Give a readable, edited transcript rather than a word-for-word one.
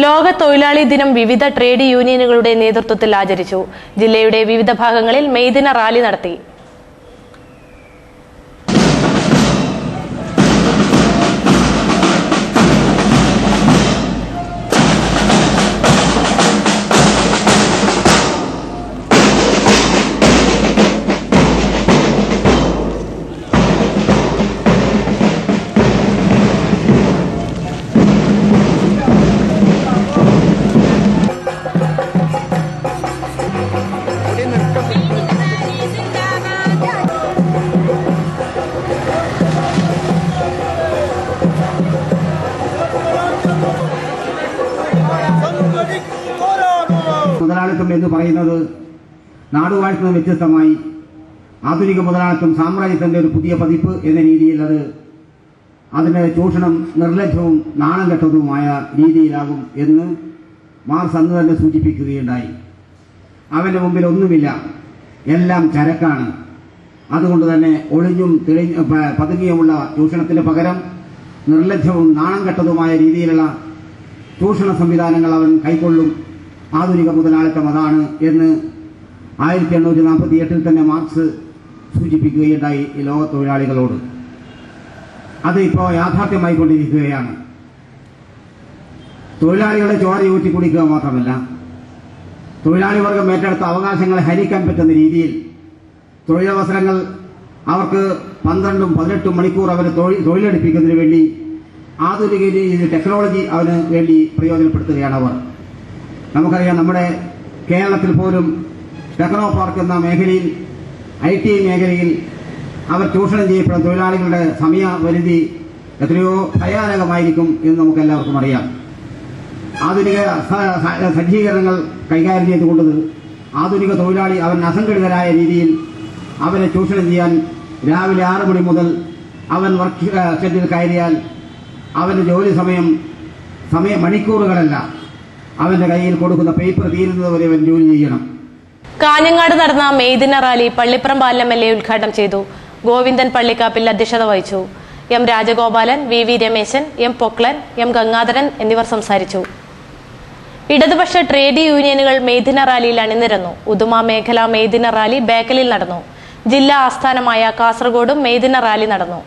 ലോക തൊഴിലാളി ദിനം വിവിധ ട്രേഡ് യൂണിയനുകളുടെ നേതൃത്വത്തിൽ ആചരിച്ചു. ജില്ലയുടെ വിവിധ ഭാഗങ്ങളിൽ മെയ് ദിന റാലി നടത്തി. മുതലാളിത്തം എന്ന് പറയുന്നത് നാടുവാഴ്ത്തുന്ന വ്യത്യസ്തമായി ആധുനിക മുതലാളിത്തം സാമ്രാജ്യത്തിന്റെ ഒരു പുതിയ പതിപ്പ് എന്ന രീതിയിൽ അതിന്റെ ചൂഷണം നിർലജ്ജവും നാണം കെട്ടതുമായ രീതിയിലാകും എന്ന് മാർക്സ് അന്ന് തന്നെ സൂചിപ്പിക്കുകയുണ്ടായി. അവന്റെ മുമ്പിൽ ഒന്നുമില്ല, എല്ലാം ചരക്കാണ്. അതുകൊണ്ട് തന്നെ ഒളിഞ്ഞും പതുങ്ങിയുമുള്ള ചൂഷണത്തിന് പകരം നിർലജ്ജവും നാണം കെട്ടതുമായ രീതിയിലുള്ള ചൂഷണ സംവിധാനങ്ങൾ അവൻ കൈക്കൊള്ളും. ആധുനിക മുതലാളിത്തം അതാണ് എന്ന് 1848 തന്നെ മാർക്സ് സൂചിപ്പിക്കുകയുണ്ടായി ഈ ലോക തൊഴിലാളികളോട്. അത് ഇപ്പോൾ യാഥാർത്ഥ്യമായിക്കൊണ്ടിരിക്കുകയാണ്. തൊഴിലാളികളെ ചോരയൂറ്റി കുടിക്കുക മാത്രമല്ല, തൊഴിലാളി വർഗം ഏറ്റെടുത്ത അവകാശങ്ങളെ ഹരിക്കാൻ പറ്റുന്ന രീതിയിൽ തൊഴിലവസരങ്ങൾ അവർക്ക് 12-18 മണിക്കൂർ അവരെ തൊഴിലെടുപ്പിക്കുന്നതിന് വേണ്ടി ആധുനിക രീതിയിൽ ടെക്നോളജി അവന് വേണ്ടി പ്രയോജനപ്പെടുത്തുകയാണ് അവർ. നമുക്കറിയാം, നമ്മുടെ കേരളത്തിൽ പോലും ടെക്നോ പാർക്ക് എന്ന മേഖലയിൽ, IT മേഖലയിൽ അവർ ചൂഷണം ചെയ്യപ്പെടുന്ന തൊഴിലാളികളുടെ സമയപരിധി എത്രയോ ഭയാനകമായിരിക്കും എന്ന് നമുക്കെല്ലാവർക്കും അറിയാം. ആധുനിക സജ്ജീകരണങ്ങൾ കൈകാര്യം ചെയ്തുകൊണ്ട് ആധുനിക തൊഴിലാളി അവൻ അസംഘടിതരായ രീതിയിൽ അവനെ ചൂഷണം ചെയ്യാൻ രാവിലെ 6 മണി മുതൽ അവൻ വർക്ക് ഷെഡിൽ കയറിയാൽ അവന്റെ ജോലി സമയം മണിക്കൂറുകളല്ല, അവന്റെ കയ്യിൽ കൊടുക്കുന്ന പേപ്പർ തീരുന്നതുവരെ അവൻ ജോലി ചെയ്യണം. കാഞ്ഞങ്ങാട് നടന്ന മെയ് ദിന റാലി പള്ളിപ്പറമ്പ് MLA ഉദ്ഘാടനം ചെയ്തു. ഗോവിന്ദൻ പള്ളിക്കാപ്പിൽ അധ്യക്ഷത വഹിച്ചു. M. Rajagopalan, VV Rameshan, M. Poklan, M. Gangadharan എന്നിവർ സംസാരിച്ചു. ഇടതുപക്ഷ ട്രേഡ് യൂണിയനുകൾ മെയ് ദിന റാലിയിൽ അണിനിരന്നു. ഉദുമ മേഖല മെയ് ദിന റാലി ബേക്കലിൽ നടന്നു. ജില്ലാ ആസ്ഥാനമായ കാസർഗോഡും മെയ് ദിന റാലി നടന്നു.